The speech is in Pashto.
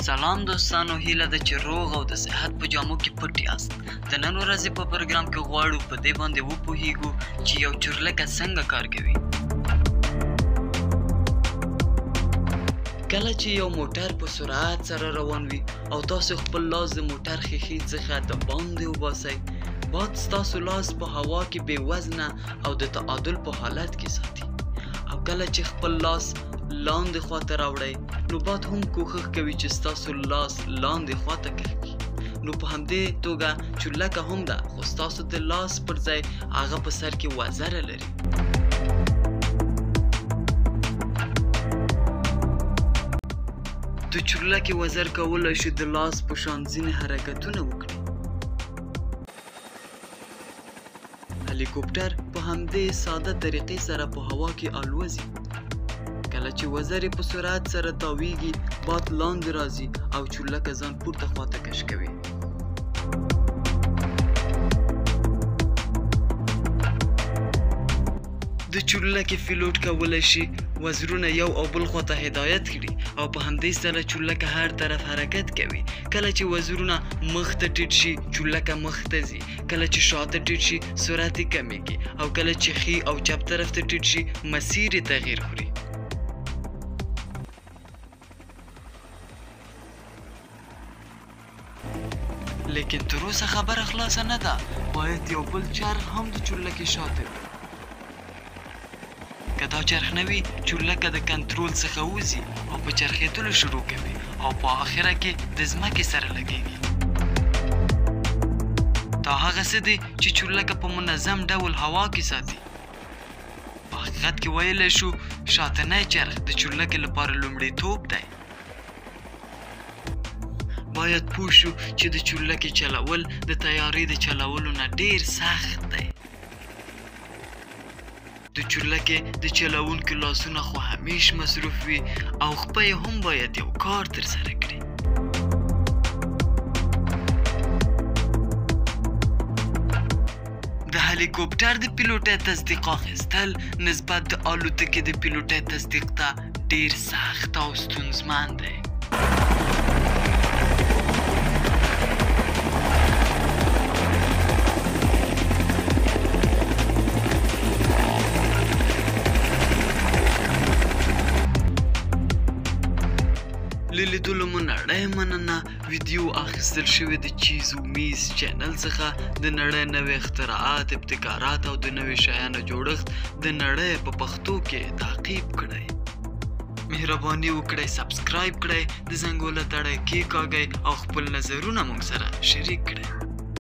سلام دوستانو، هیله ده چې روغ او د صحت په جامو کې پټ یاست. د نن ورځې په پروګرام کې غواړو په دې باندې وپوهیږو چې یو چورلکه څنګه کار کوي. کله چې یو موټر په سرعت سره روان وي او تاسو خپل لاس د موټر ښیښې څخه د باندې وباسئ، باد ستاسو لاس په هوا کې بې وزنه او د تعادل په حالت کې ساتي. او کله چې خپل لاس لاندې خواته راوړئ، نو باد هم کوښښ کوي چې ستاسو لاس لاندې خواته کږي. نو په همدې توګه چورلکه هم ده، خو ستاسو د لاس پر ځای هغه په سر کې وزره لري. د چورلکې وزر کولی شي د لاس په شان ځینې حرکتونه وکړي. هلیکوپټر په همدې ساده طریقې سره په هوا کې الوزي. کله چې وزرې په سرعت سره تاویږي، باد لاندې راځي او چورلکه ځان پورته خواته کش کوي. د چورلکې پیلوټ کولی شي وزرونه یو او بل خواته هدایت کړي او په همدې سره چورلکه هر طرف حرکت کوي. کله چې وزرونه مخ ته ټیټ شي، چورلکه مخ ته ځي. کله چې شاته ټیټ شي، سرعت یې کمیږي. او کله چې ښي او چپ طرف ته ټیټ شي، مسیر یې تغییر خوري. لیکن تر اوسه خبره خلاصه نه ده، باید یو بل چرخ هم د چورلکې شاته وي. که دا چرخ نه وي، چورلکه د کنټرول څخه وځي او په چرخېدلو شروع کوي او په آخره کې د ځمکې سره لګېږي. دا هغه څه دی چې چورلکه په منظم ډول هوا کې ساتي. په حقیقت کې ویلی شو شاتنی چرخ د چورلکې لپاره لومړیتوب دی. باید پوه شو چې د چورلکې چلول د طیارې د چلولو نه ډیر سخت دی. د چورلکې د چلوونکو لاسونه خو همیش مصروف وي او خپه یې هم باید یو کار ترسره کړي. د هلیکوپټر د پیلوټۍ تصدیق اخیستل نسبت د الوتکې د پیلوټۍ تصدیق ته ډیر سخت او ستونزمن دی. لیدلو مو نړۍ مننه. ویډیو اخیستل شوې د چیز و میز چینل څخه. د نړۍ نوې اختراعات، ابتکارات او د نوې شیانو جوړښت د نړۍ په پښتو کې تعقیب کړئ. مهرباني وکړئ سبسکرایب کړئ، د زنګوله تڼۍ کېکاږئ او خپل نظرونه موږ سره شریک کړئ.